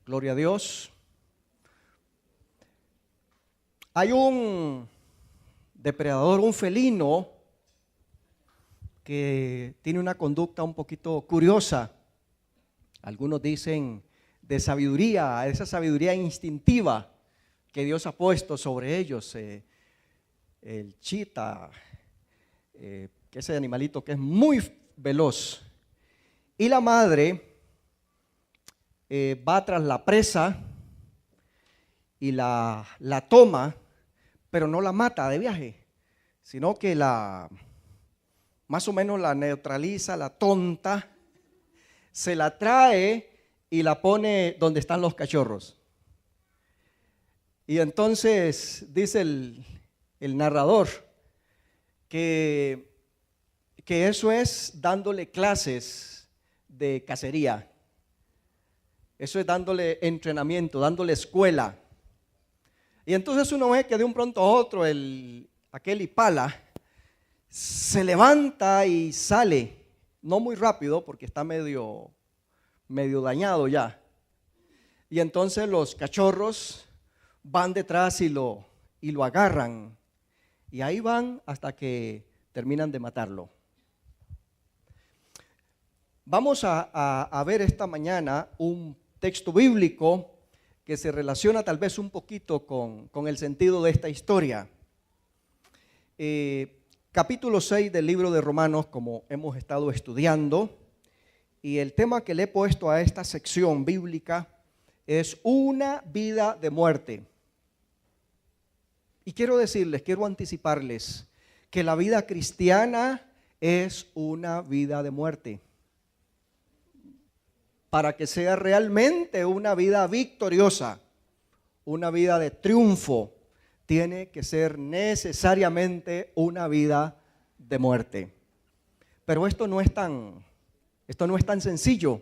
Gloria a Dios. Hay un depredador, un felino, que tiene una conducta un poquito curiosa. Algunos dicen de sabiduría, esa sabiduría instintiva que Dios ha puesto sobre ellos. El chita, que ese animalito que es muy veloz. Y la madre va tras la presa y la toma, pero no la mata de viaje, sino que más o menos la neutraliza, la tonta, se la trae y la pone donde están los cachorros. Y entonces dice el narrador que eso es dándole clases de cacería. Eso es dándole entrenamiento, dándole escuela. Y entonces uno ve que de un pronto a otro aquel Impala se levanta y sale, no muy rápido porque está medio dañado ya. Y entonces los cachorros van detrás y lo agarran. Y ahí van hasta que terminan de matarlo. Vamos a ver esta mañana un texto bíblico que se relaciona tal vez un poquito con el sentido de esta historia. Capítulo 6 del libro de Romanos, como hemos estado estudiando, y el tema que le he puesto a esta sección bíblica es una vida de muerte. Y quiero anticiparles que la vida cristiana es una vida de muerte. Para que sea realmente una vida victoriosa, una vida de triunfo, tiene que ser necesariamente una vida de muerte. Pero esto no es tan sencillo.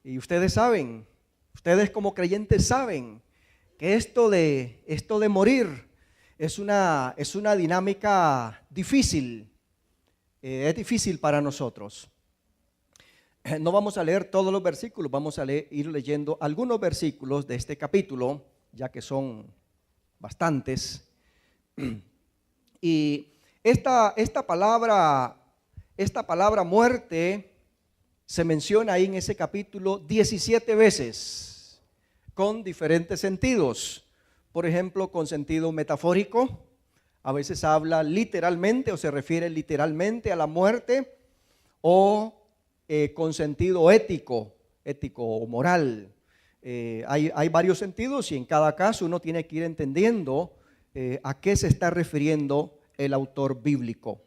Y ustedes saben, ustedes como creyentes saben que esto de morir es una dinámica difícil. Es difícil para nosotros. No vamos a leer todos los versículos, vamos a ir leyendo algunos versículos de este capítulo, ya que son bastantes. Y esta palabra muerte se menciona ahí en ese capítulo 17 veces, con diferentes sentidos. Por ejemplo, con sentido metafórico, a veces habla literalmente o se refiere literalmente a la muerte, o con sentido ético o moral. Hay varios sentidos y en cada caso uno tiene que ir entendiendo a qué se está refiriendo el autor bíblico.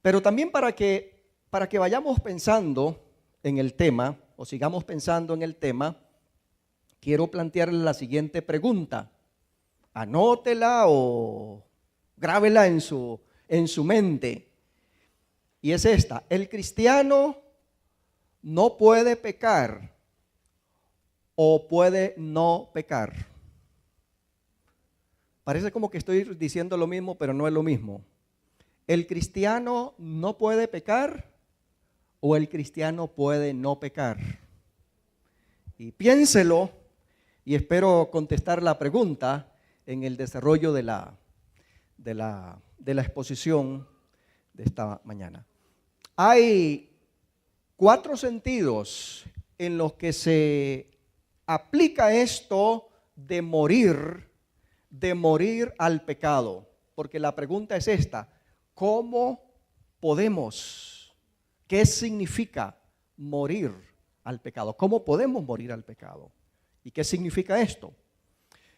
Pero también para que vayamos pensando en el tema, o sigamos pensando en el tema, quiero plantearle la siguiente pregunta. Anótela o grábela en su mente. Y es esta: ¿el cristiano no puede pecar o puede no pecar? Parece como que estoy diciendo lo mismo, pero no es lo mismo. ¿El cristiano no puede pecar o el cristiano puede no pecar? Y piénselo y espero contestar la pregunta en el desarrollo de la exposición de esta mañana. Hay 4 sentidos en los que se aplica esto de morir al pecado. Porque la pregunta es esta: ¿cómo podemos? ¿Qué significa morir al pecado? ¿Cómo podemos morir al pecado? ¿Y qué significa esto?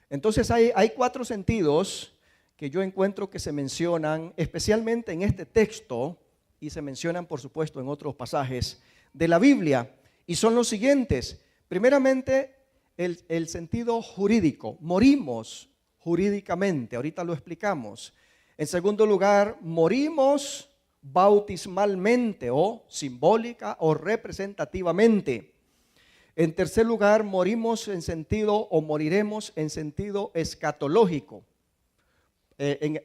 Entonces hay 4 sentidos que yo encuentro que se mencionan especialmente en este texto y se mencionan por supuesto en otros pasajes de la Biblia, y son los siguientes. Primeramente, el sentido jurídico. Morimos jurídicamente, ahorita lo explicamos. En segundo lugar, morimos bautismalmente o simbólica o representativamente. En tercer lugar, moriremos en sentido escatológico.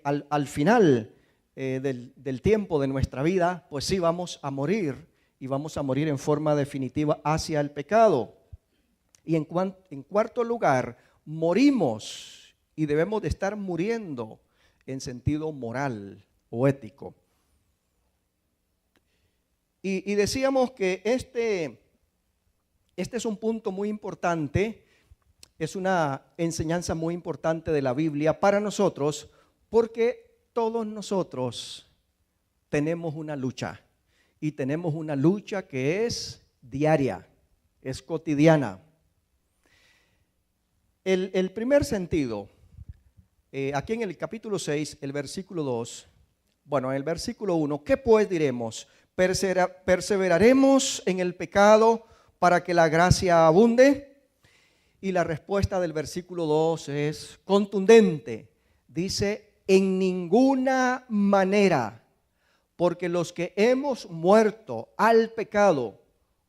Al final del tiempo de nuestra vida, pues sí vamos a morir, y vamos a morir en forma definitiva hacia el pecado. Y en cuarto lugar, morimos y debemos de estar muriendo en sentido moral o ético. Y decíamos que este es un punto muy importante, es una enseñanza muy importante de la Biblia para nosotros, porque todos nosotros tenemos una lucha, y tenemos una lucha que es diaria, es cotidiana. El primer sentido, aquí en el capítulo 6, el versículo 2, bueno, en el versículo 1, ¿qué pues diremos? ¿Perseveraremos en el pecado para que la gracia abunde? Y la respuesta del versículo 2 es contundente. Dice, en ninguna manera, porque los que hemos muerto al pecado,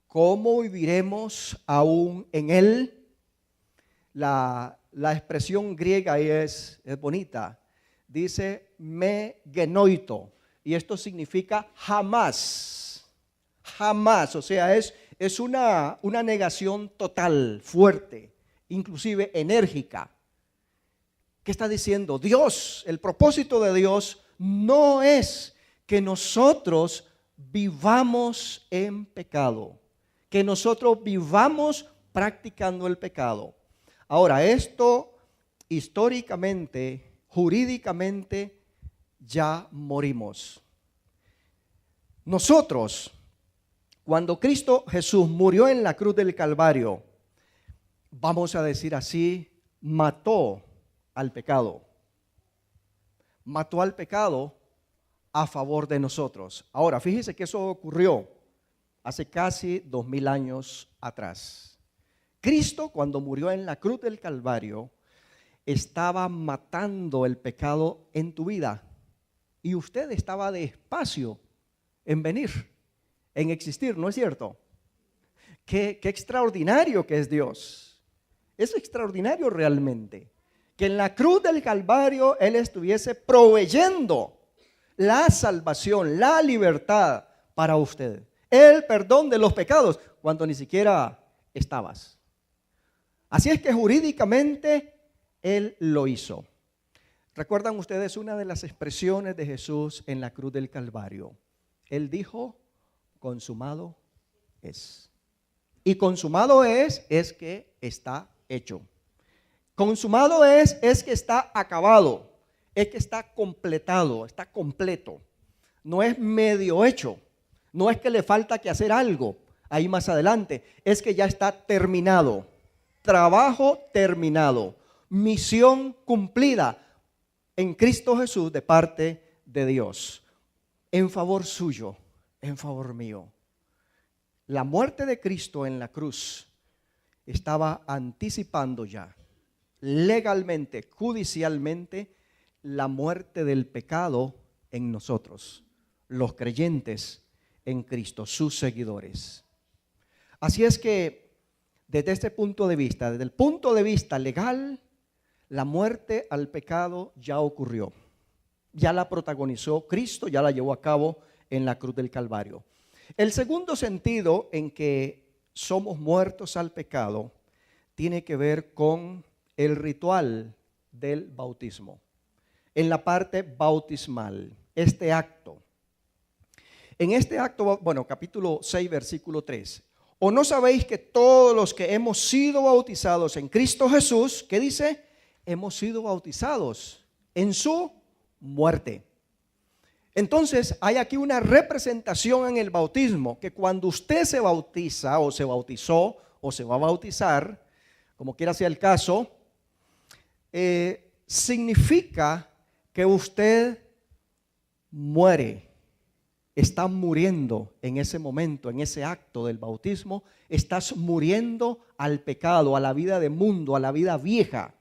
¿cómo viviremos aún en él? La expresión griega es bonita. Dice me genoito. Y esto significa jamás. Jamás. O sea, es una negación total, fuerte, inclusive enérgica. ¿Qué está diciendo? Dios, el propósito de Dios no es que nosotros vivamos en pecado, que nosotros vivamos practicando el pecado. Ahora, esto históricamente, jurídicamente, ya morimos. Nosotros, cuando Cristo Jesús murió en la cruz del Calvario, vamos a decir así, mató al pecado. Mató al pecado a favor de nosotros. Ahora, fíjese que eso ocurrió hace casi 2000 años atrás. Cristo, cuando murió en la cruz del Calvario, estaba matando el pecado en tu vida. Y usted estaba despacio en venir, en existir, ¿no es cierto? Qué extraordinario que es Dios. Es extraordinario realmente que en la cruz del Calvario Él estuviese proveyendo la salvación, la libertad para usted. El perdón de los pecados cuando ni siquiera estabas. Así es que jurídicamente Él lo hizo. ¿Recuerdan ustedes una de las expresiones de Jesús en la cruz del Calvario? Él dijo, consumado es. Y consumado es que está hecho. Consumado es que está acabado, es que está completado, está completo. No es medio hecho, no es que le falta que hacer algo ahí más adelante, es que ya está terminado. Trabajo terminado, misión cumplida en Cristo Jesús de parte de Dios, en favor suyo, en favor mío. La muerte de Cristo en la cruz estaba anticipando ya, legalmente, judicialmente, la muerte del pecado en nosotros, los creyentes en Cristo, sus seguidores. Así es que desde este punto de vista, desde el punto de vista legal, la muerte al pecado ya ocurrió. Ya la protagonizó Cristo, ya la llevó a cabo en la cruz del Calvario. El segundo sentido en que somos muertos al pecado tiene que ver con el ritual del bautismo. En la parte bautismal, este acto. En este acto, bueno, capítulo 6, versículo 3. ¿O no sabéis que todos los que hemos sido bautizados en Cristo Jesús, ¿qué dice? Hemos sido bautizados en su muerte. Entonces hay aquí una representación en el bautismo, que cuando usted se bautiza o se bautizó o se va a bautizar, como quiera sea el caso, significa que usted muere, está muriendo en ese momento, en ese acto del bautismo, estás muriendo al pecado, a la vida de mundo, a la vida vieja,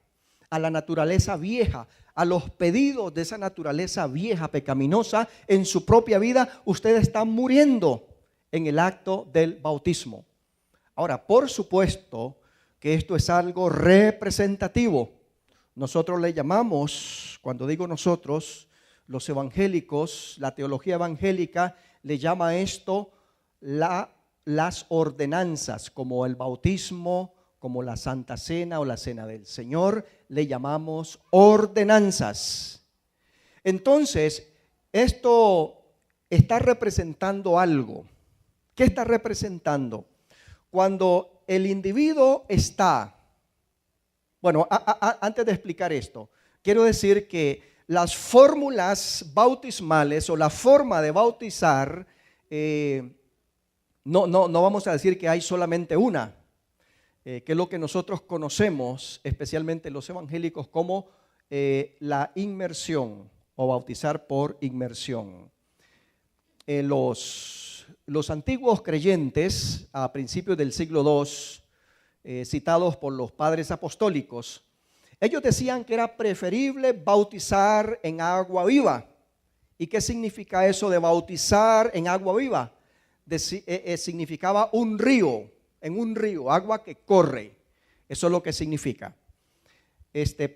a la naturaleza vieja, a los pedidos de esa naturaleza vieja, pecaminosa, en su propia vida, usted está muriendo en el acto del bautismo. Ahora, por supuesto que esto es algo representativo. Nosotros le llamamos, cuando digo nosotros, los evangélicos, la teología evangélica le llama a esto las ordenanzas, como el bautismo, como la Santa Cena o la Cena del Señor, le llamamos ordenanzas. Entonces, esto está representando algo. ¿Qué está representando? Cuando el individuo está, bueno, antes de explicar esto, quiero decir que las fórmulas bautismales o la forma de bautizar, no vamos a decir que hay solamente una, que es lo que nosotros conocemos, especialmente los evangélicos, como la inmersión o bautizar por inmersión. Los antiguos creyentes a principios del siglo II, citados por los padres apostólicos, ellos decían que era preferible bautizar en agua viva. ¿Y qué significa eso de bautizar en agua viva? Significaba un río, en un río, agua que corre. Eso es lo que significa.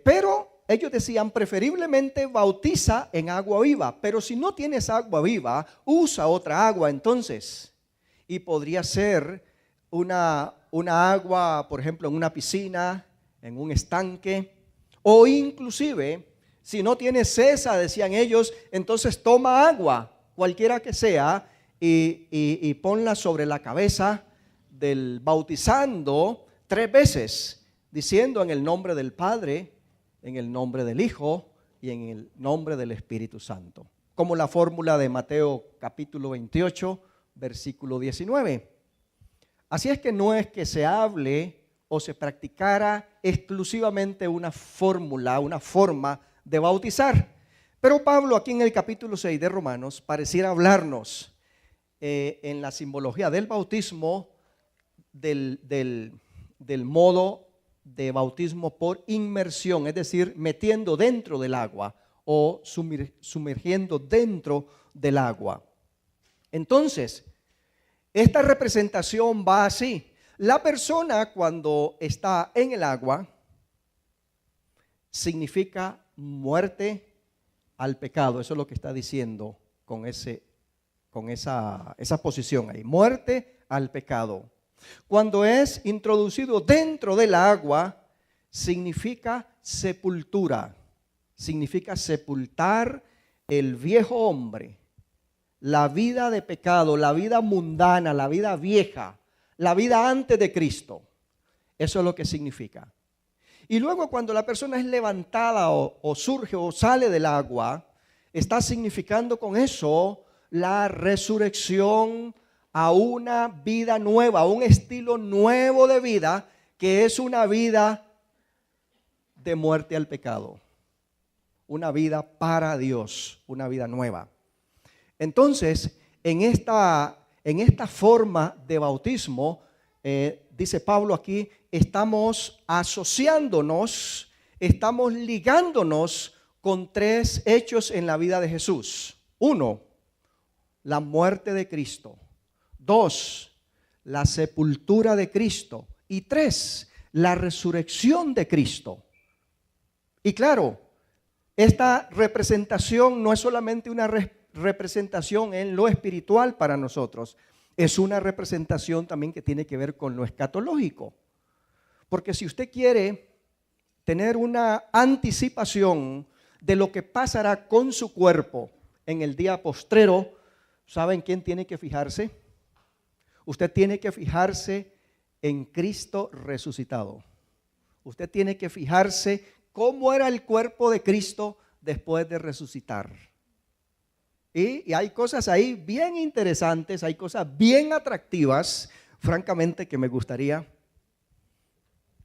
Pero ellos decían preferiblemente bautiza en agua viva, pero si no tienes agua viva, usa otra agua entonces. Y podría ser una agua, por ejemplo, en una piscina, en un estanque, o inclusive, si no tienes esa, decían ellos, entonces toma agua, cualquiera que sea, y ponla sobre la cabeza del bautizando 3 veces, diciendo en el nombre del Padre, en el nombre del Hijo y en el nombre del Espíritu Santo. Como la fórmula de Mateo capítulo 28, versículo 19. Así es que no es que se hable o se practicara exclusivamente una fórmula, una forma de bautizar. Pero Pablo aquí en el capítulo 6 de Romanos pareciera hablarnos en la simbología del bautismo, del modo de bautismo por inmersión, es decir, metiendo dentro del agua o sumergiendo dentro del agua. Entonces, esta representación va así. La persona cuando está en el agua significa muerte al pecado. Eso es lo que está diciendo con esa posición ahí. Muerte al pecado. Cuando es introducido dentro del agua, significa sepultura. Significa sepultar el viejo hombre, la vida de pecado, la vida mundana, la vida vieja, la vida antes de Cristo. Eso es lo que significa. Y luego cuando la persona es levantada o surge o sale del agua, está significando con eso la resurrección a una vida nueva, a un estilo nuevo de vida, que es una vida de muerte al pecado, una vida para Dios, una vida nueva. Entonces, en esta forma de bautismo, dice Pablo aquí, estamos asociándonos, estamos ligándonos con 3 hechos en la vida de Jesús. 1, la muerte de Cristo. 2, la sepultura de Cristo. Y 3, la resurrección de Cristo. Y claro, esta representación no es solamente una representación en lo espiritual para nosotros, es una representación también que tiene que ver con lo escatológico. Porque si usted quiere tener una anticipación de lo que pasará con su cuerpo en el día postrero, ¿saben quién tiene que fijarse? Usted tiene que fijarse en Cristo resucitado. Usted tiene que fijarse cómo era el cuerpo de Cristo después de resucitar. Y hay cosas ahí bien interesantes, hay cosas bien atractivas, francamente, que me gustaría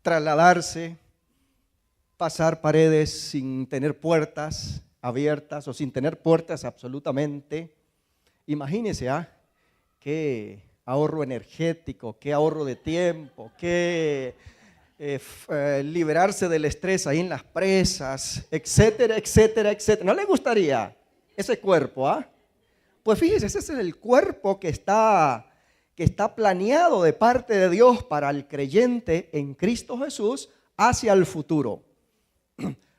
trasladarse, pasar paredes sin tener puertas abiertas o sin tener puertas absolutamente. Imagínese, qué ahorro energético, qué ahorro de tiempo, qué liberarse del estrés ahí en las presas, etcétera, etcétera, etcétera. ¿No le gustaría ese cuerpo? Pues fíjese, ese es el cuerpo que está planeado de parte de Dios para el creyente en Cristo Jesús hacia el futuro.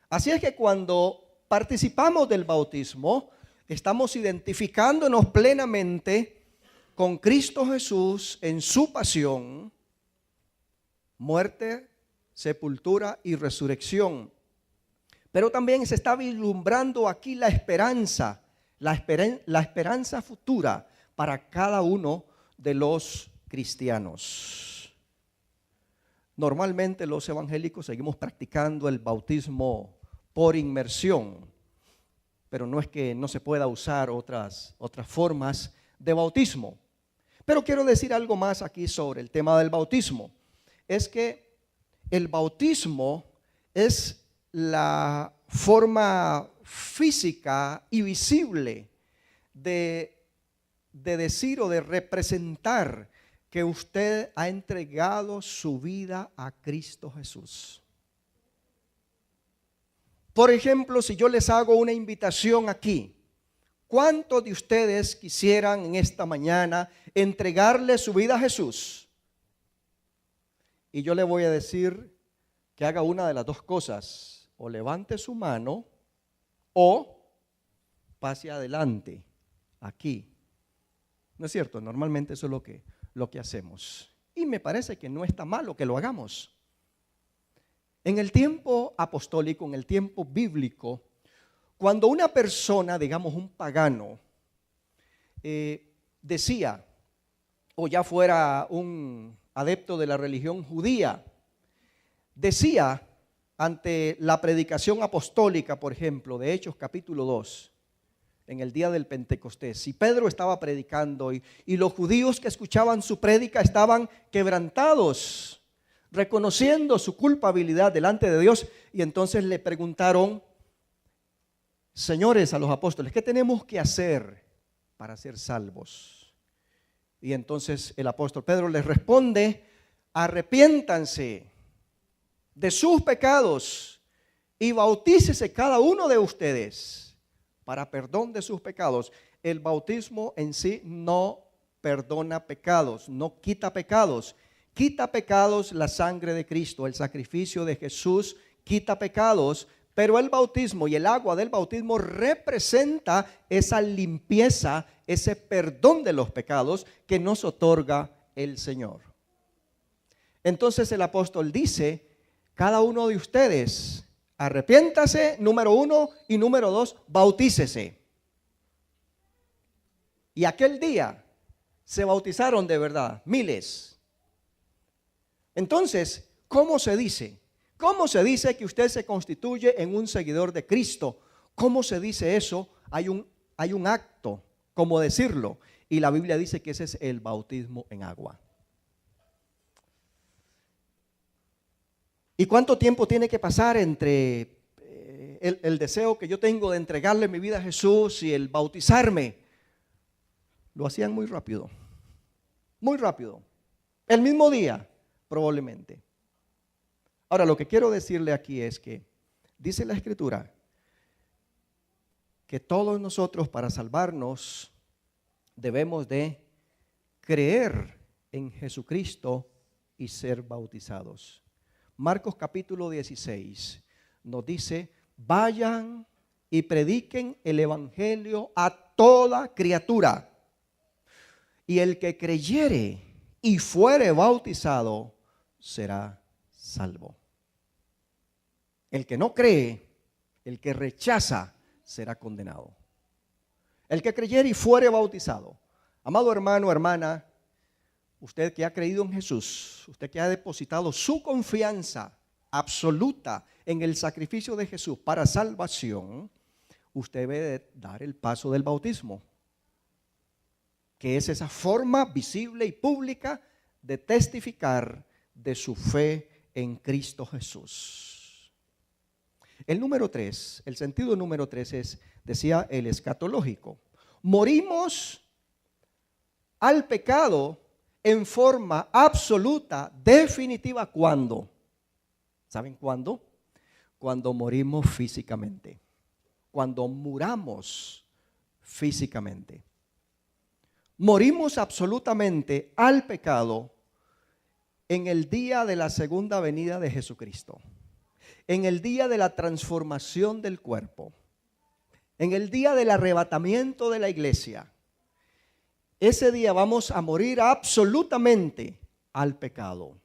Así es que cuando participamos del bautismo, estamos identificándonos plenamente con Cristo Jesús en su pasión, muerte, sepultura y resurrección. Pero también se está vislumbrando aquí la esperanza futura para cada uno de los cristianos. Normalmente los evangélicos seguimos practicando el bautismo por inmersión, pero no es que no se pueda usar otras formas de bautismo. Pero quiero decir algo más aquí sobre el tema del bautismo. Es que el bautismo es la forma física y visible de decir o de representar que usted ha entregado su vida a Cristo Jesús. Por ejemplo, si yo les hago una invitación aquí, ¿cuántos de ustedes quisieran en esta mañana entregarle su vida a Jesús? Y yo le voy a decir que haga una de las dos cosas: o levante su mano o pase adelante aquí. ¿No es cierto? Normalmente eso es lo que hacemos. Y me parece que no está malo que lo hagamos. En el tiempo apostólico, en el tiempo bíblico, cuando una persona, digamos un pagano, decía, o ya fuera un adepto de la religión judía, decía ante la predicación apostólica, por ejemplo, de Hechos capítulo 2, en el día del Pentecostés, si Pedro estaba predicando y los judíos que escuchaban su prédica estaban quebrantados, reconociendo su culpabilidad delante de Dios, y entonces le preguntaron, señores, a los apóstoles, ¿qué tenemos que hacer para ser salvos? Y entonces el apóstol Pedro les responde, arrepiéntanse de sus pecados y bautícese cada uno de ustedes para perdón de sus pecados. El bautismo en sí no perdona pecados, no quita pecados. Quita pecados la sangre de Cristo, el sacrificio de Jesús quita pecados, pero el bautismo y el agua del bautismo representa esa limpieza, ese perdón de los pecados que nos otorga el Señor. Entonces el apóstol dice, cada uno de ustedes, arrepiéntase, número 1, y número 2, bautícese. Y aquel día se bautizaron de verdad, miles. Entonces, ¿cómo se dice? ¿Cómo se dice que usted se constituye en un seguidor de Cristo? ¿Cómo se dice eso? Hay un acto, ¿cómo decirlo? Y la Biblia dice que ese es el bautismo en agua. ¿Y cuánto tiempo tiene que pasar entre el deseo que yo tengo de entregarle mi vida a Jesús y el bautizarme? Lo hacían muy rápido, el mismo día probablemente. Ahora, lo que quiero decirle aquí es que dice la Escritura que todos nosotros para salvarnos debemos de creer en Jesucristo y ser bautizados. Marcos capítulo 16 nos dice, vayan y prediquen el evangelio a toda criatura. Y el que creyere y fuere bautizado será salvo. El que no cree, el que rechaza, será condenado. El que creyere y fuere bautizado. Amado hermano, hermana, usted que ha creído en Jesús, usted que ha depositado su confianza absoluta en el sacrificio de Jesús para salvación, usted debe de dar el paso del bautismo, que es esa forma visible y pública de testificar de su fe en Cristo Jesús. El número 3, el sentido número 3 es, decía, el escatológico. Morimos al pecado en forma absoluta, definitiva, ¿cuándo? ¿Saben cuándo? Cuando morimos físicamente, cuando muramos físicamente. Morimos absolutamente al pecado en el día de la segunda venida de Jesucristo, en el día de la transformación del cuerpo, en el día del arrebatamiento de la iglesia. Ese día vamos a morir absolutamente al pecado.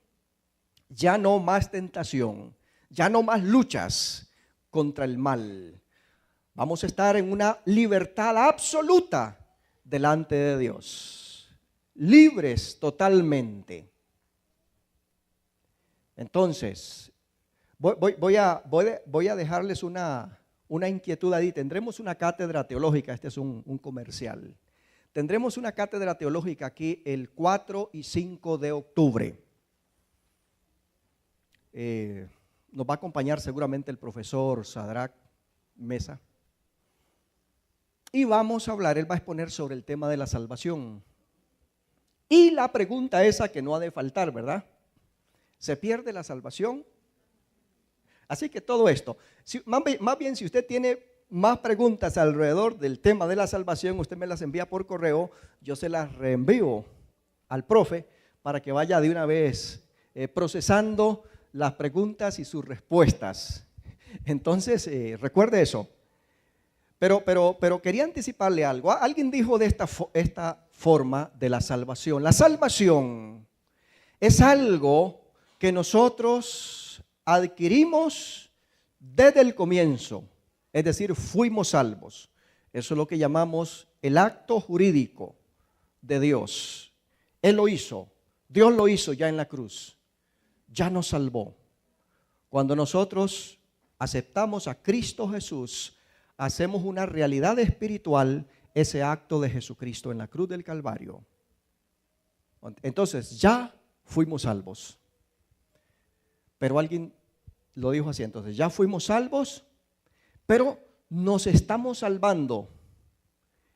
Ya no más tentación, ya no más luchas contra el mal. Vamos a estar en una libertad absoluta delante de Dios, libres totalmente. Entonces, voy a dejarles una inquietud ahí. Tendremos una cátedra teológica, este es un comercial. Tendremos una cátedra teológica aquí el 4 y 5 de octubre. Nos va a acompañar seguramente el profesor Sadrach Mesa. Y vamos a hablar, él va a exponer sobre el tema de la salvación. Y la pregunta esa que no ha de faltar, ¿verdad? ¿Se pierde la salvación? Así que todo esto, más bien si usted tiene más preguntas alrededor del tema de la salvación, usted me las envía por correo, yo se las reenvío al profe para que vaya de una vez procesando las preguntas y sus respuestas. Entonces, recuerde eso. Pero quería anticiparle algo. Alguien dijo de esta forma de la salvación. La salvación es algo que nosotros adquirimos desde el comienzo. Es decir, fuimos salvos. Eso es lo que llamamos el acto jurídico de Dios. Él lo hizo. Dios lo hizo ya en la cruz. Ya nos salvó. Cuando nosotros aceptamos a Cristo Jesús, hacemos una realidad espiritual ese acto de Jesucristo en la cruz del Calvario. Entonces ya fuimos salvos. Pero alguien lo dijo así, entonces ya fuimos salvos, pero nos estamos salvando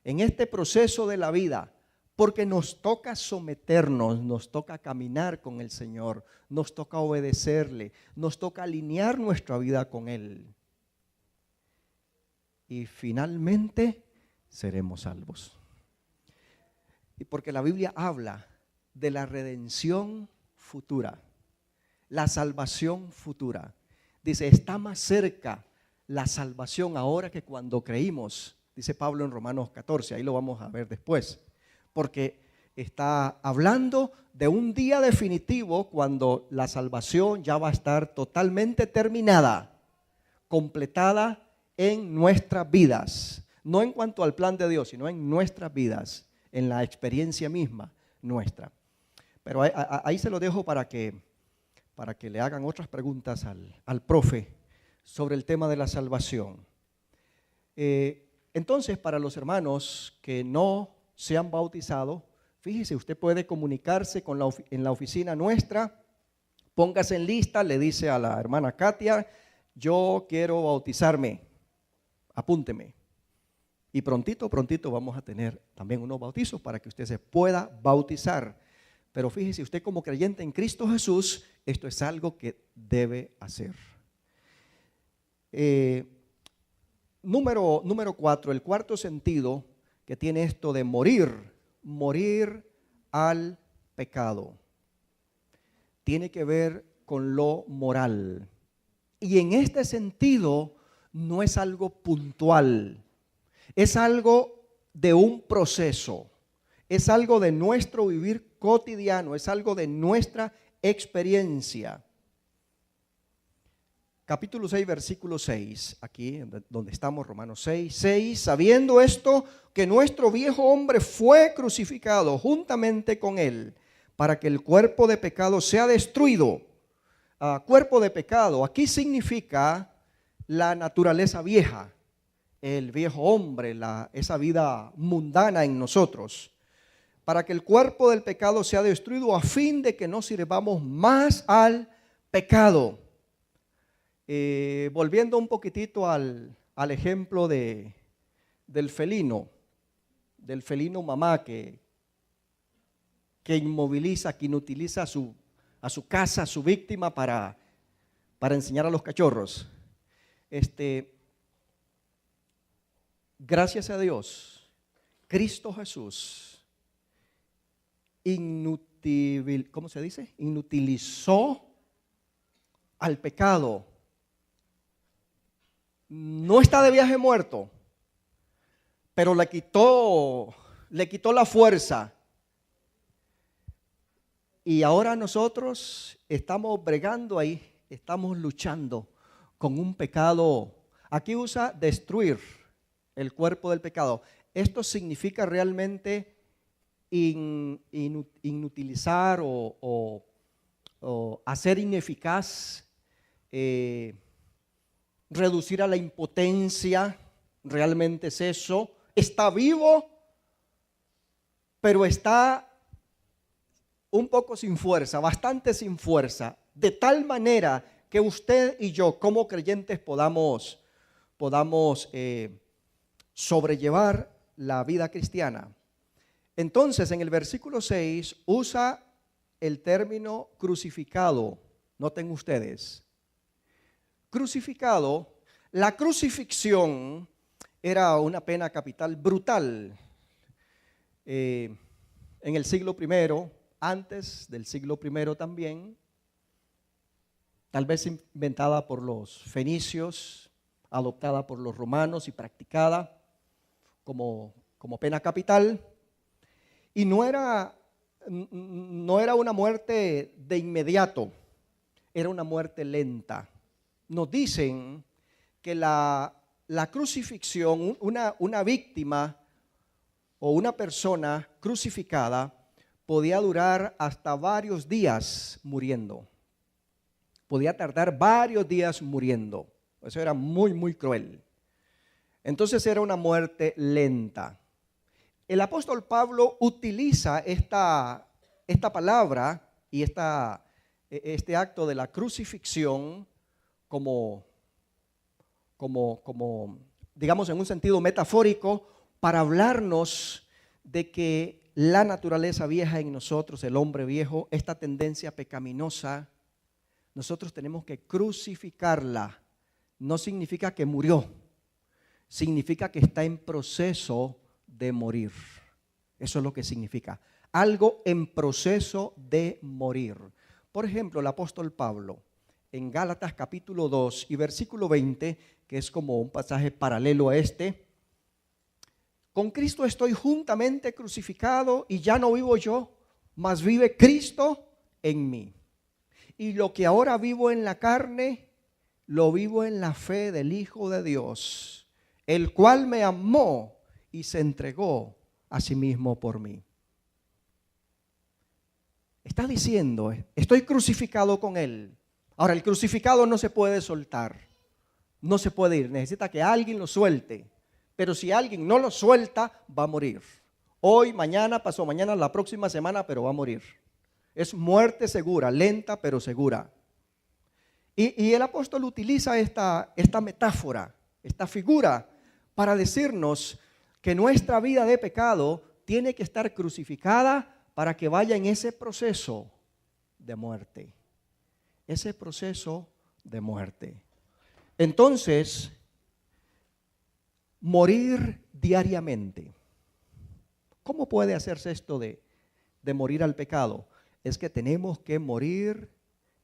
en este proceso de la vida porque nos toca someternos, nos toca caminar con el Señor, nos toca obedecerle, nos toca alinear nuestra vida con Él. Y finalmente seremos salvos. Y porque la Biblia habla de la redención futura, la salvación futura. Dice, está más cerca la salvación ahora que cuando creímos, dice Pablo en Romanos 14, ahí lo vamos a ver después. Porque está hablando de un día definitivo cuando la salvación ya va a estar totalmente terminada, completada en nuestras vidas, no en cuanto al plan de Dios, sino en nuestras vidas, en la experiencia misma nuestra. Pero ahí se lo dejo para que le hagan otras preguntas al profe sobre el tema de la salvación. Entonces, para los hermanos que no se han bautizado, fíjese, usted puede comunicarse en la oficina nuestra, póngase en lista, le dice a la hermana Katia, yo quiero bautizarme. Apúnteme. Y prontito vamos a tener también unos bautizos para que usted se pueda bautizar. Pero fíjese, usted como creyente en Cristo Jesús, esto es algo que debe hacer. Número 4, el cuarto sentido que tiene esto de morir al pecado. Tiene que ver con lo moral. Y en este sentido, no es algo puntual, es algo de un proceso, es algo de nuestro vivir cotidiano, es algo de nuestra experiencia. Capítulo 6, versículo 6, aquí donde estamos, Romanos 6, sabiendo esto, que nuestro viejo hombre fue crucificado juntamente con él, para que el cuerpo de pecado sea destruido. Cuerpo de pecado, aquí significa la naturaleza vieja, el viejo hombre, esa vida mundana en nosotros, para que el cuerpo del pecado sea destruido a fin de que no sirvamos más al pecado. Volviendo un poquitito al ejemplo del felino mamá que inmoviliza, que inutiliza a su casa, a su víctima para enseñar a los cachorros. Gracias a Dios, Cristo Jesús inutilizó al pecado. No está de viaje muerto, pero le quitó la fuerza Y ahora nosotros estamos bregando ahí, estamos luchando con un pecado. Aquí usa destruir el cuerpo del pecado. Esto significa realmente inutilizar o hacer ineficaz, reducir a la impotencia. Realmente es eso. Está vivo, pero está un poco sin fuerza, bastante sin fuerza, de tal manera que usted y yo como creyentes podamos sobrellevar la vida cristiana. Entonces, en el versículo 6 usa el término crucificado. Noten ustedes, crucificado. La crucifixión era una pena capital brutal en el siglo I, antes del siglo I también, tal vez inventada por los fenicios, adoptada por los romanos y practicada como pena capital. Y no era una muerte de inmediato, era una muerte lenta. Nos dicen que la crucifixión, una víctima o una persona crucificada podía durar hasta varios días muriendo. Podía tardar varios días muriendo. Eso era muy, muy cruel. Entonces era una muerte lenta. El apóstol Pablo utiliza esta palabra y este acto de la crucifixión como, digamos, en un sentido metafórico, para hablarnos de que la naturaleza vieja en nosotros, el hombre viejo, esta tendencia pecaminosa, nosotros tenemos que crucificarla. No significa que murió, significa que está en proceso de morir. Eso es lo que significa. Algo en proceso de morir. Por ejemplo, el apóstol Pablo, en Gálatas capítulo 2 y versículo 20, que es como un pasaje paralelo a este: con Cristo estoy juntamente crucificado y ya no vivo yo, mas vive Cristo en mí. Y lo que ahora vivo en la carne, lo vivo en la fe del Hijo de Dios, el cual me amó y se entregó a sí mismo por mí. Está diciendo, estoy crucificado con Él. Ahora, el crucificado no se puede soltar, no se puede ir, necesita que alguien lo suelte. Pero si alguien no lo suelta, va a morir. Hoy, mañana, pasó mañana, la próxima semana, pero va a morir. Es muerte segura, lenta pero segura. Y el apóstol utiliza esta metáfora, esta figura, para decirnos que nuestra vida de pecado tiene que estar crucificada para que vaya en ese proceso de muerte. Ese proceso de muerte. Entonces, morir diariamente. ¿Cómo puede hacerse esto de morir al pecado? Es que tenemos que morir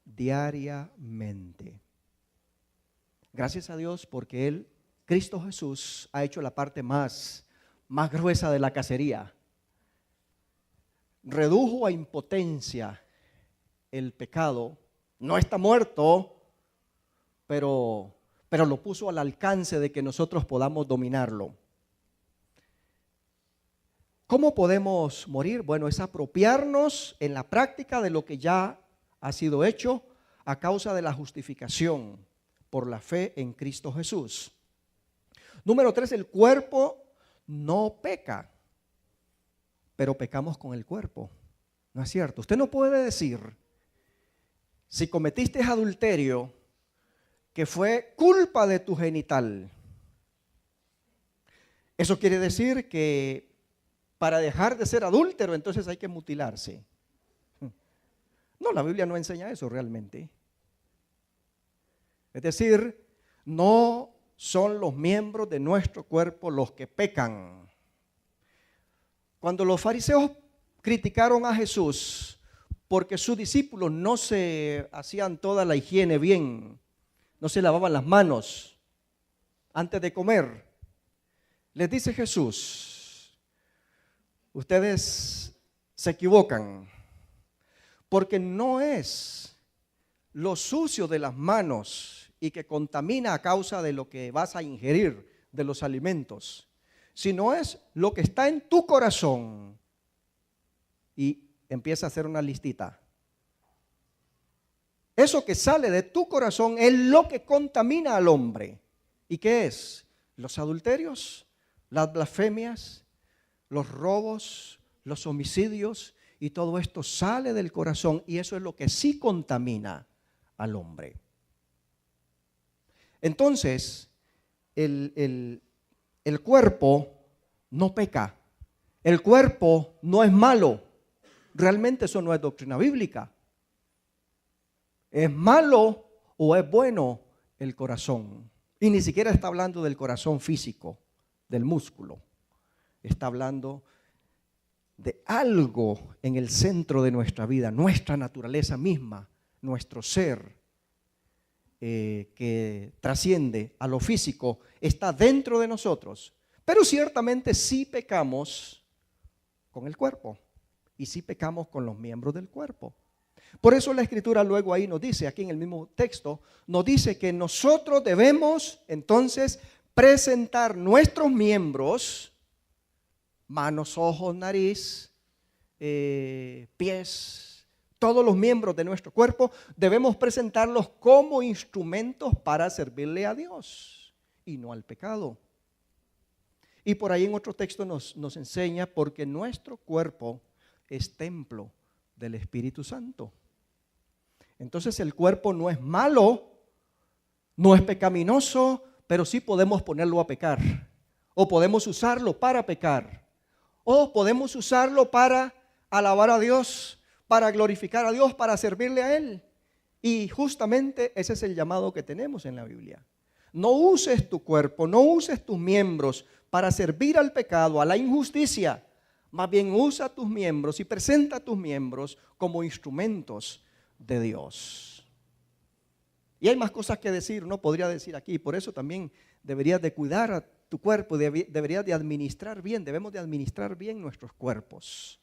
diariamente. Gracias a Dios porque Cristo Jesús, ha hecho la parte más gruesa de la cacería. Redujo a impotencia el pecado. No está muerto, pero lo puso al alcance de que nosotros podamos dominarlo. ¿Cómo podemos morir? Bueno, es apropiarnos en la práctica de lo que ya ha sido hecho a causa de la justificación por la fe en Cristo Jesús. Número 3, el cuerpo no peca, pero pecamos con el cuerpo. ¿No es cierto? Usted no puede decir, si cometiste adulterio, que fue culpa de tu genital. Eso quiere decir que para dejar de ser adúltero, entonces hay que mutilarse. No, la Biblia no enseña eso realmente. Es decir, no son los miembros de nuestro cuerpo los que pecan. Cuando los fariseos criticaron a Jesús porque sus discípulos no se hacían toda la higiene bien, no se lavaban las manos antes de comer, les dice Jesús: ustedes se equivocan, Porque no es lo sucio de las manos y que contamina a causa de lo que vas a ingerir de los alimentos, sino es lo que está en tu corazón. Y empieza a hacer una listita. Eso que sale de tu corazón es lo que contamina al hombre. ¿Y qué es? Los adulterios, las blasfemias, los robos, los homicidios, y todo esto sale del corazón, y eso es lo que sí contamina al hombre. Entonces, el cuerpo no peca, el cuerpo no es malo. Realmente eso no es doctrina bíblica. ¿Es malo o es bueno el corazón? Y ni siquiera está hablando del corazón físico, del músculo. Está hablando de algo en el centro de nuestra vida, nuestra naturaleza misma, nuestro ser, que trasciende a lo físico, está dentro de nosotros. Pero ciertamente sí pecamos con el cuerpo y sí pecamos con los miembros del cuerpo. Por eso la Escritura luego ahí nos dice, aquí en el mismo texto, nos dice que nosotros debemos entonces presentar nuestros miembros, manos, ojos, nariz, pies, todos los miembros de nuestro cuerpo, debemos presentarlos como instrumentos para servirle a Dios y no al pecado. Y por ahí en otro texto nos enseña, porque nuestro cuerpo es templo del Espíritu Santo. Entonces el cuerpo no es malo, no es pecaminoso, pero sí podemos ponerlo a pecar, o podemos usarlo para pecar, o podemos usarlo para alabar a Dios, para glorificar a Dios, para servirle a Él. Y justamente ese es el llamado que tenemos en la Biblia. No uses tu cuerpo, no uses tus miembros para servir al pecado, a la injusticia. Más bien usa tus miembros y presenta tus miembros como instrumentos de Dios. Y hay más cosas que decir, no podría decir aquí. Por eso también deberías de cuidar a tu cuerpo, deberías de administrar bien, debemos de administrar bien nuestros cuerpos.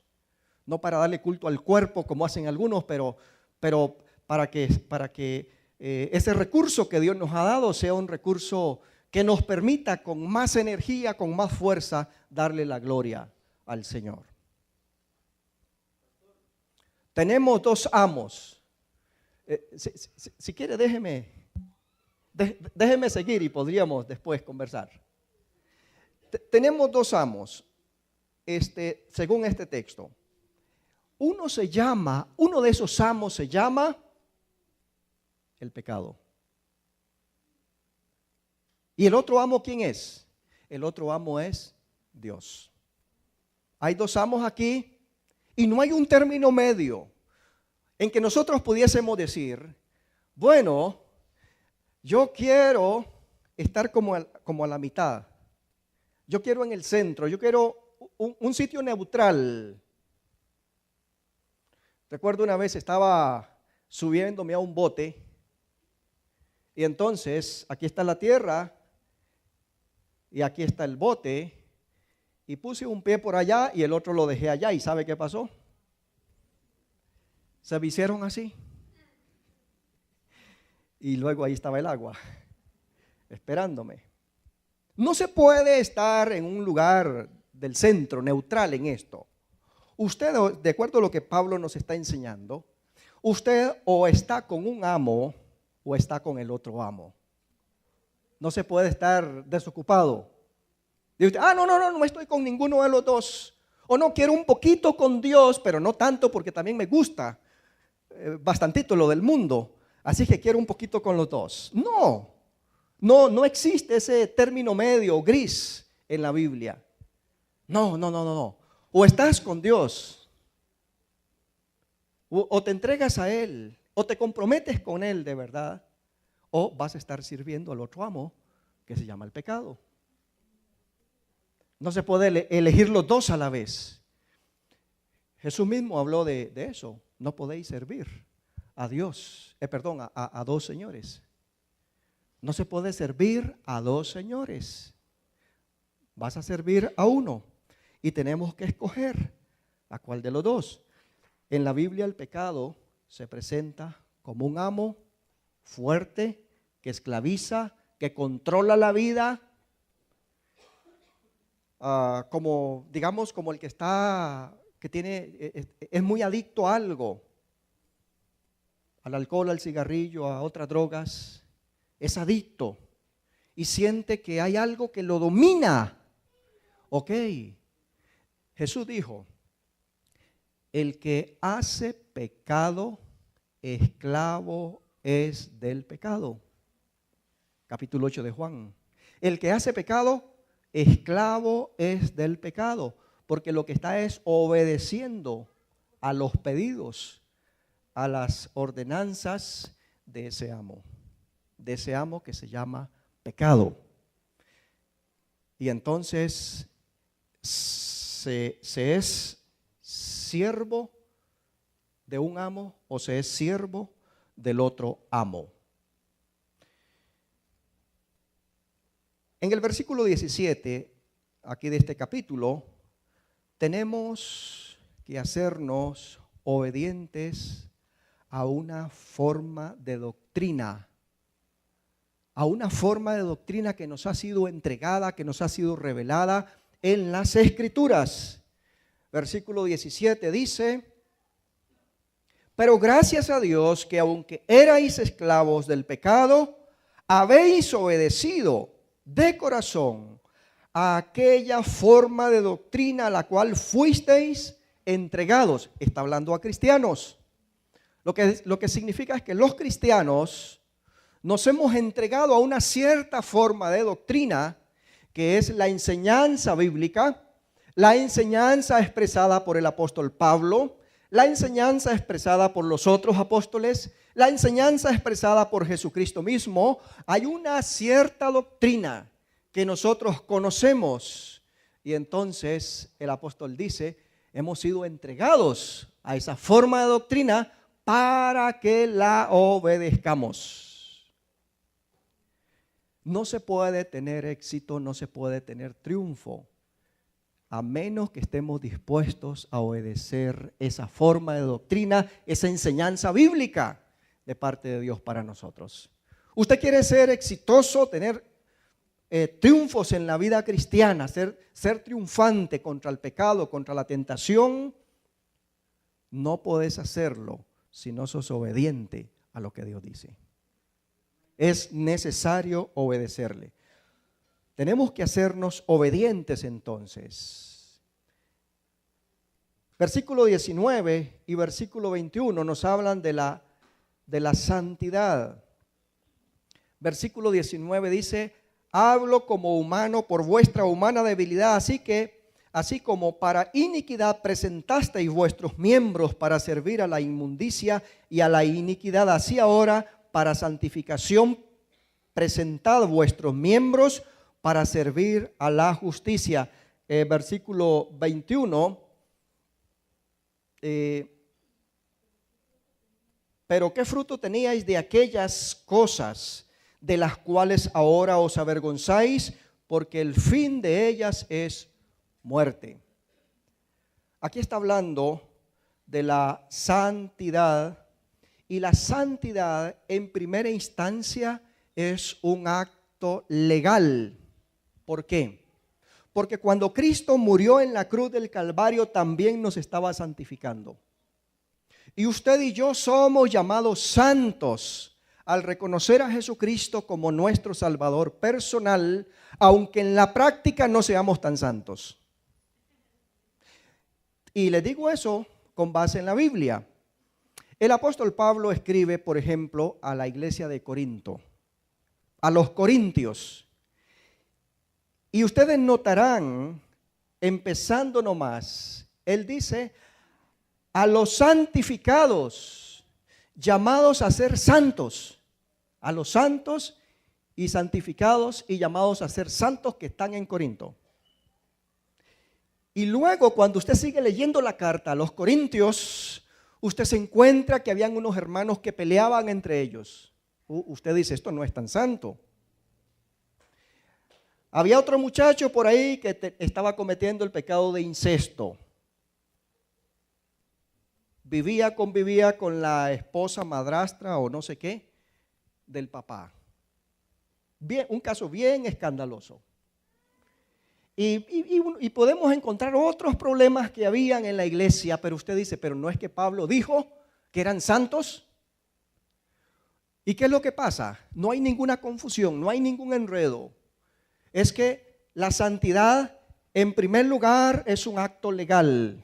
No para darle culto al cuerpo como hacen algunos, pero para que ese recurso que Dios nos ha dado sea un recurso que nos permita con más energía, con más fuerza, darle la gloria al Señor. Tenemos dos amos. Si quiere, déjeme seguir y podríamos después conversar. Tenemos dos amos, según este texto. Uno de esos amos se llama el pecado. ¿Y el otro amo quién es? El otro amo es Dios. Hay dos amos aquí y no hay un término medio en que nosotros pudiésemos decir, bueno, yo quiero estar como a la mitad. Yo quiero en el centro, yo quiero un sitio neutral. Recuerdo una vez estaba subiéndome a un bote y entonces aquí está la tierra y aquí está el bote y puse un pie por allá y el otro lo dejé allá. ¿Y sabe qué pasó? Se me hicieron así. Y luego ahí estaba el agua, esperándome. No se puede estar en un lugar del centro, neutral en esto. Usted, de acuerdo a lo que Pablo nos está enseñando, usted o está con un amo o está con el otro amo. No se puede estar desocupado. Dice usted, no estoy con ninguno de los dos. O no, quiero un poquito con Dios, pero no tanto porque también me gusta bastantito lo del mundo. Así que quiero un poquito con los dos. No existe ese término medio, gris, en la Biblia. No. O estás con Dios, o te entregas a Él, o te comprometes con Él de verdad, o vas a estar sirviendo al otro amo que se llama el pecado. No se puede elegir los dos a la vez. Jesús mismo habló de eso. No podéis servir a Dios, a dos señores. No se puede servir a dos señores. Vas a servir a uno y tenemos que escoger a cuál de los dos. En la Biblia el pecado se presenta como un amo fuerte, que esclaviza, que controla la vida, como, digamos, como el que está, que tiene, es muy adicto a algo, al alcohol, al cigarrillo, a otras drogas, es adicto y siente que hay algo que lo domina. Ok, Jesús dijo, el que hace pecado, esclavo es del pecado. Capítulo 8 de Juan. El que hace pecado, esclavo es del pecado, porque lo que está es obedeciendo a los pedidos, a las ordenanzas de ese amo que se llama pecado. Y entonces se es siervo de un amo o se es siervo del otro amo. En el versículo 17, aquí de este capítulo, tenemos que hacernos obedientes a una forma de doctrina, a una forma de doctrina que nos ha sido entregada, que nos ha sido revelada en las Escrituras. Versículo 17 dice, pero gracias a Dios que aunque erais esclavos del pecado, habéis obedecido de corazón a aquella forma de doctrina a la cual fuisteis entregados. Está hablando a cristianos. Lo que significa es que los cristianos nos hemos entregado a una cierta forma de doctrina que es la enseñanza bíblica, la enseñanza expresada por el apóstol Pablo, la enseñanza expresada por los otros apóstoles, la enseñanza expresada por Jesucristo mismo. Hay una cierta doctrina que nosotros conocemos y entonces el apóstol dice, hemos sido entregados a esa forma de doctrina para que la obedezcamos. No se puede tener éxito, no se puede tener triunfo a menos que estemos dispuestos a obedecer esa forma de doctrina, esa enseñanza bíblica de parte de Dios para nosotros. Usted quiere ser exitoso, tener triunfos en la vida cristiana, ser triunfante contra el pecado, contra la tentación. No podés hacerlo si no sos obediente a lo que Dios dice. Es necesario obedecerle. Tenemos que hacernos obedientes entonces. Versículo 19 y versículo 21 nos hablan de la santidad. Versículo 19 dice, hablo como humano por vuestra humana debilidad, así como para iniquidad presentasteis vuestros miembros para servir a la inmundicia y a la iniquidad, así ahora para santificación presentad vuestros miembros para servir a la justicia. Versículo 21. Pero ¿qué fruto teníais de aquellas cosas de las cuales ahora os avergonzáis? Porque el fin de ellas es muerte. Aquí está hablando de la santidad, y la santidad en primera instancia es un acto legal. ¿Por qué? Porque cuando Cristo murió en la cruz del Calvario también nos estaba santificando. Y usted y yo somos llamados santos al reconocer a Jesucristo como nuestro Salvador personal, aunque en la práctica no seamos tan santos. Y les digo eso con base en la Biblia. El apóstol Pablo escribe, por ejemplo, a la iglesia de Corinto, a los corintios. Y ustedes notarán, empezando nomás, él dice, a los santificados, llamados a ser santos, a los santos y santificados y llamados a ser santos que están en Corinto. Y luego cuando usted sigue leyendo la carta a los corintios, usted se encuentra que habían unos hermanos que peleaban entre ellos. Usted dice, esto no es tan santo. Había otro muchacho por ahí que estaba cometiendo el pecado de incesto. convivía con la esposa madrastra o no sé qué del papá. Bien, un caso bien escandaloso. Y podemos encontrar otros problemas que habían en la iglesia, pero usted dice, pero no es que Pablo dijo que eran santos. ¿Y qué es lo que pasa? No hay ninguna confusión, no hay ningún enredo. Es que la santidad, en primer lugar, es un acto legal.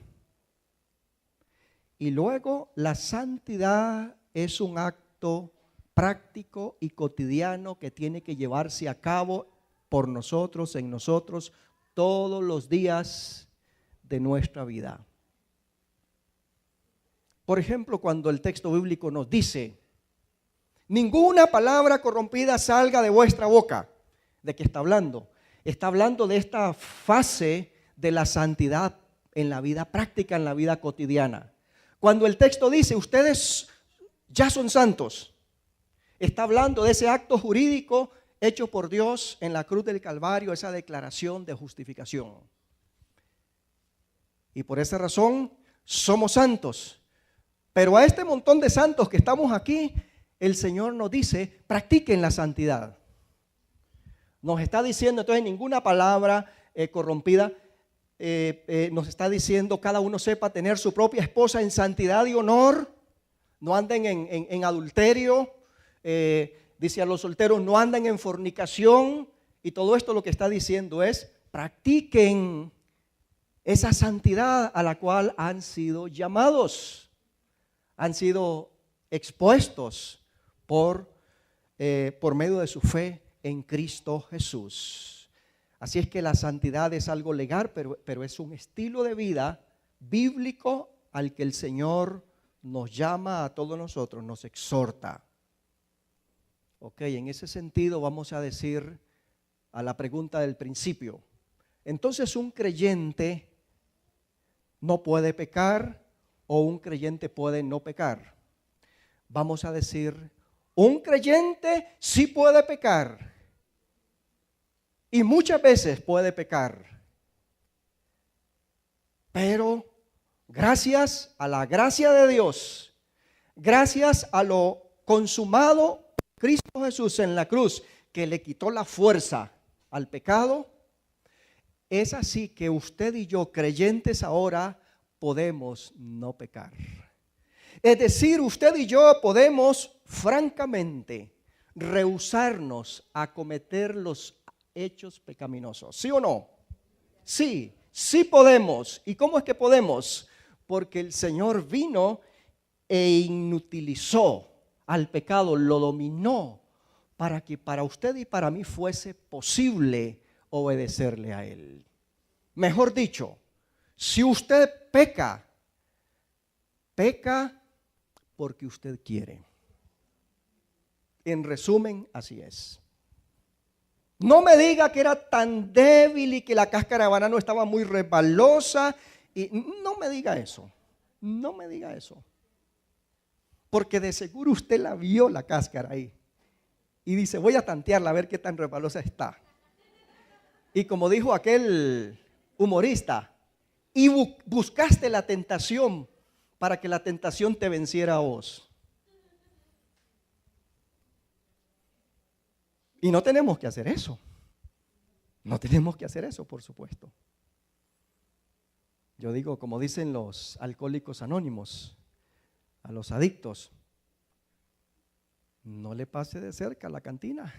Y luego la santidad es un acto práctico y cotidiano que tiene que llevarse a cabo por nosotros, en nosotros, todos los días de nuestra vida. Por ejemplo, cuando el texto bíblico nos dice, ninguna palabra corrompida salga de vuestra boca. ¿De qué está hablando? Está hablando de esta fase de la santidad en la vida práctica, en la vida cotidiana. Cuando el texto dice, ustedes ya son santos, está hablando de ese acto jurídico hecho por Dios en la cruz del Calvario, esa declaración de justificación. Y por esa razón somos santos. Pero a este montón de santos que estamos aquí, el Señor nos dice, practiquen la santidad. Nos está diciendo entonces ninguna palabra corrompida. Nos está diciendo cada uno sepa tener su propia esposa en santidad y honor. No anden en adulterio. Dice a los solteros, no anden en fornicación. Y todo esto lo que está diciendo es, practiquen esa santidad a la cual han sido llamados. Han sido expuestos por medio de su fe en Cristo Jesús. Así es que la santidad es algo legal, pero es un estilo de vida bíblico al que el Señor nos llama a todos nosotros, nos exhorta. Ok, en ese sentido vamos a decir a la pregunta del principio. Entonces, ¿un creyente no puede pecar o un creyente puede no pecar? Vamos a decir, un creyente sí puede pecar y muchas veces puede pecar, pero gracias a la gracia de Dios, gracias a lo consumado por Cristo Jesús en la cruz, que le quitó la fuerza al pecado, es así que usted y yo, creyentes ahora, podemos no pecar. Es decir, usted y yo podemos francamente rehusarnos a cometer los hechos pecaminosos. ¿Sí o no? Sí, sí podemos. ¿Y cómo es que podemos? Porque el Señor vino e inutilizó al pecado, lo dominó para que para usted y para mí fuese posible obedecerle a Él. Mejor dicho, si usted peca porque usted quiere. En resumen, así es. No me diga que era tan débil y que la cáscara de banano estaba muy resbalosa. Y no me diga eso. No me diga eso. Porque de seguro usted la vio la cáscara ahí. Y dice, voy a tantearla a ver qué tan resbalosa está. Y como dijo aquel humorista, y buscaste la tentación para que la tentación te venciera a vos. Y no tenemos que hacer eso. No tenemos que hacer eso, por supuesto. Yo digo, como dicen los alcohólicos anónimos, a los adictos, no le pase de cerca a la cantina.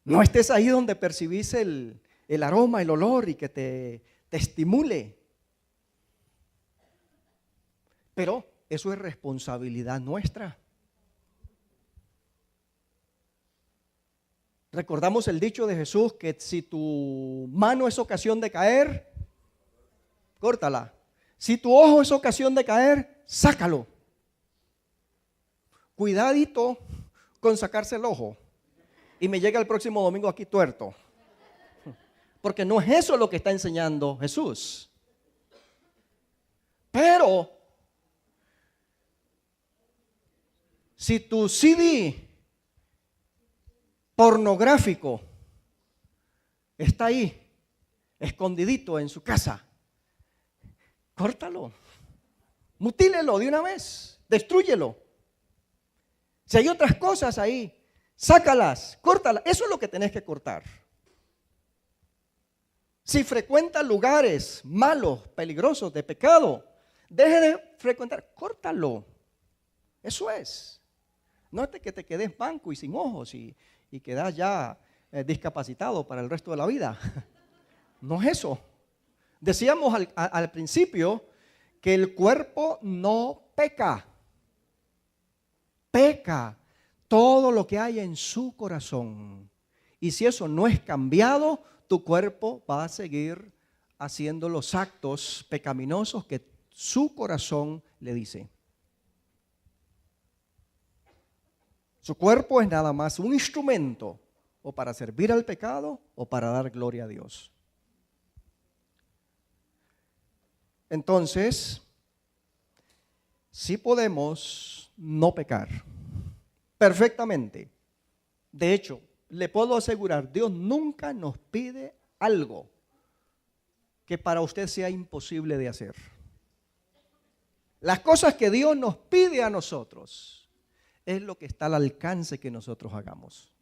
No estés ahí donde percibís el aroma, el olor y que te estimule. Pero eso es responsabilidad nuestra. Recordamos el dicho de Jesús que si tu mano es ocasión de caer, córtala. Si tu ojo es ocasión de caer, sácalo. Cuidadito con sacarse el ojo y me llega el próximo domingo aquí tuerto. Porque no es eso lo que está enseñando Jesús. Pero si tu CD pornográfico está ahí, escondidito en su casa, córtalo. Mutílelo de una vez, destrúyelo. Si hay otras cosas ahí, sácalas, córtalas. Eso es lo que tenés que cortar. Si frecuenta lugares malos, peligrosos, de pecado, deje de frecuentar, córtalo. Eso es. No es que te quedes manco y sin ojos y quedas ya discapacitado para el resto de la vida. No es eso. Decíamos al principio que el cuerpo no peca. Peca todo lo que hay en su corazón. Y si eso no es cambiado, tu cuerpo va a seguir haciendo los actos pecaminosos que su corazón le dice. Su cuerpo es nada más un instrumento o para servir al pecado o para dar gloria a Dios. Entonces, sí podemos no pecar perfectamente. De hecho, le puedo asegurar, Dios nunca nos pide algo que para usted sea imposible de hacer. Las cosas que Dios nos pide a nosotros es lo que está al alcance que nosotros hagamos.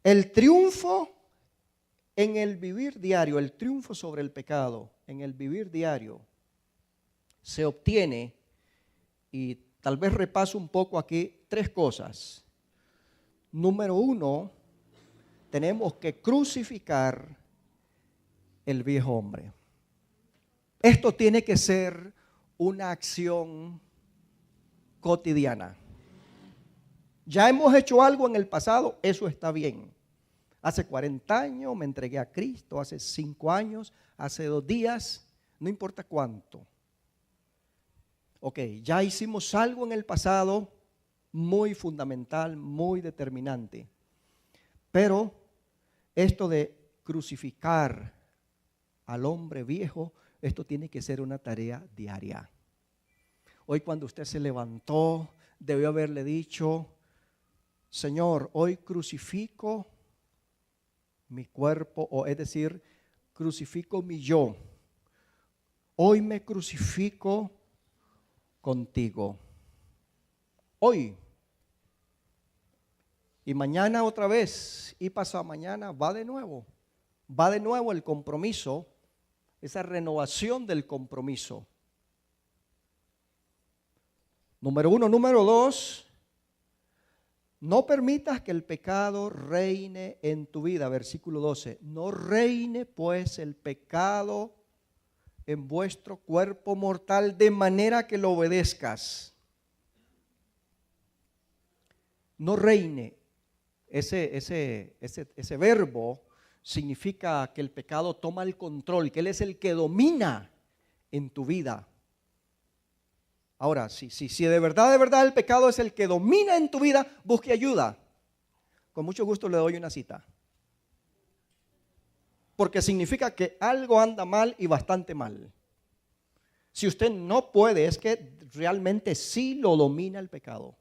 El triunfo en el vivir diario, el triunfo sobre el pecado, en el vivir diario, se obtiene, y tal vez repaso un poco aquí, 3 cosas. Número 1, tenemos que crucificar el viejo hombre. Esto tiene que ser una acción cotidiana. Ya hemos hecho algo en el pasado, eso está bien. Hace 40 años me entregué a Cristo, hace 5 años, hace 2 días, no importa cuánto. Ok, ya hicimos algo en el pasado muy fundamental, muy determinante. Pero esto de crucificar al hombre viejo, esto tiene que ser una tarea diaria. Hoy cuando usted se levantó, debió haberle dicho, Señor, hoy crucifico mi cuerpo, o es decir, crucifico mi yo. Hoy me crucifico contigo. Hoy. Y mañana otra vez. Y pasado mañana va de nuevo. Va de nuevo el compromiso, esa renovación del compromiso. Número 1. Número 2. No permitas que el pecado reine en tu vida. Versículo 12. No reine pues el pecado en vuestro cuerpo mortal de manera que lo obedezcas. No reine. Ese verbo significa que el pecado toma el control, que él es el que domina en tu vida. Ahora, si de verdad el pecado es el que domina en tu vida, busque ayuda. Con mucho gusto le doy una cita. Porque significa que algo anda mal y bastante mal. Si usted no puede, es que realmente sí lo domina el pecado.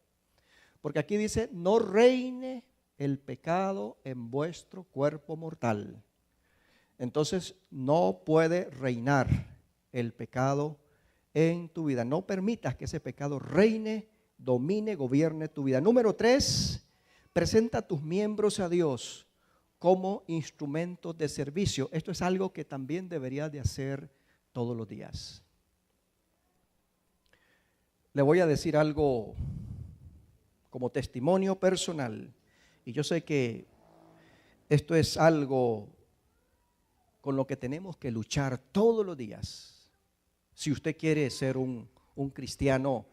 Porque aquí dice, no reine el pecado en vuestro cuerpo mortal. Entonces, no puede reinar el pecado en tu vida. No permitas que ese pecado reine, domine, gobierne tu vida. Número 3, presenta tus miembros a Dios como instrumentos de servicio. Esto es algo que también deberías de hacer todos los días. Le voy a decir algo como testimonio personal. Y yo sé que esto es algo con lo que tenemos que luchar todos los días. Si usted quiere ser un cristiano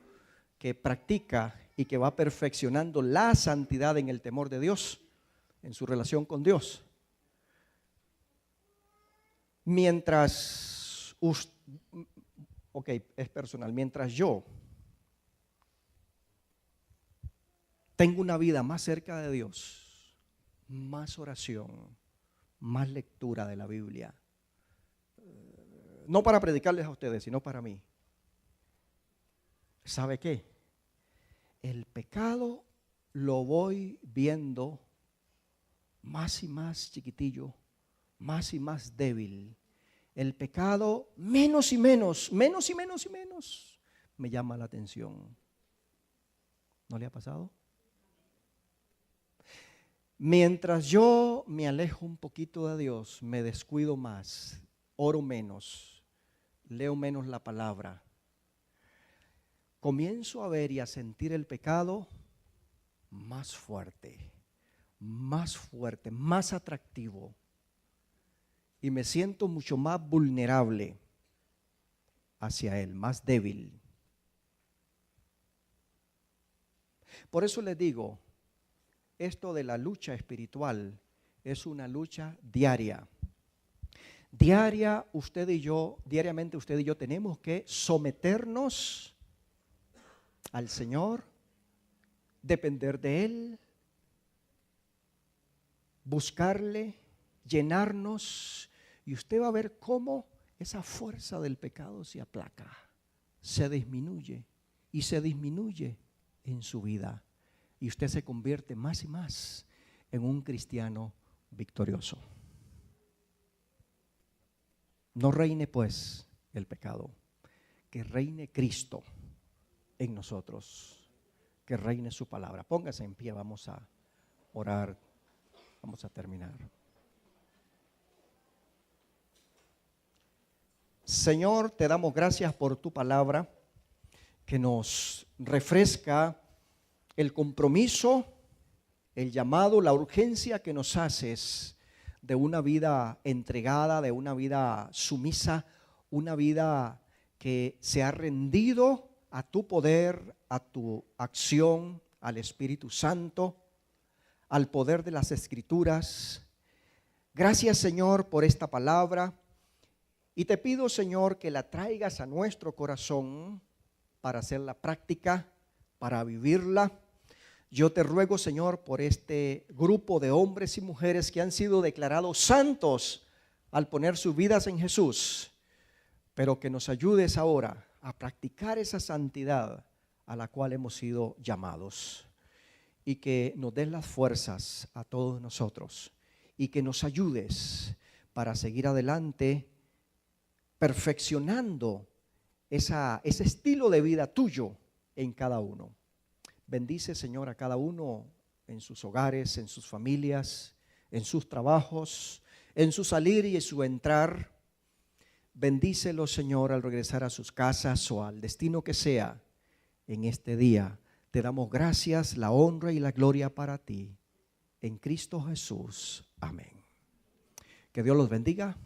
que practica y que va perfeccionando la santidad en el temor de Dios, en su relación con Dios. Mientras yo tengo una vida más cerca de Dios, más oración, más lectura de la Biblia, no para predicarles a ustedes, sino para mí. ¿Sabe qué? El pecado lo voy viendo más y más chiquitillo, más y más débil. El pecado menos y menos, menos y menos y menos me llama la atención. ¿No le ha pasado? Mientras yo me alejo un poquito de Dios, me descuido más, oro menos, leo menos la palabra, comienzo a ver y a sentir el pecado más fuerte, más atractivo. Y me siento mucho más vulnerable hacia él, más débil. Por eso les digo, esto de la lucha espiritual es una lucha diaria. Diariamente usted y yo tenemos que someternos al Señor, depender de Él, buscarle, llenarnos, y usted va a ver cómo esa fuerza del pecado se aplaca, se disminuye y se disminuye en su vida, y usted se convierte más y más en un cristiano victorioso. No reine pues el pecado, que reine Cristo en nosotros, que reine su palabra. Póngase en pie, vamos a orar, vamos a terminar. Señor, te damos gracias por tu palabra que nos refresca el compromiso, el llamado, la urgencia que nos haces de una vida entregada, de una vida sumisa, una vida que se ha rendido a tu poder, a tu acción, al Espíritu Santo, al poder de las Escrituras. Gracias, Señor, por esta palabra. Y te pido, Señor, que la traigas a nuestro corazón para hacerla práctica, para vivirla. Yo te ruego, Señor, por este grupo de hombres y mujeres que han sido declarados santos al poner sus vidas en Jesús, pero que nos ayudes ahora a practicar esa santidad a la cual hemos sido llamados, y que nos des las fuerzas a todos nosotros y que nos ayudes para seguir adelante perfeccionando ese estilo de vida tuyo en cada uno. Bendice, Señor, a cada uno en sus hogares, en sus familias, en sus trabajos, en su salir y en su entrar. Bendícelos, Señor, al regresar a sus casas o al destino que sea en este día. Te damos gracias, la honra y la gloria para ti. En Cristo Jesús. Amén. Que Dios los bendiga.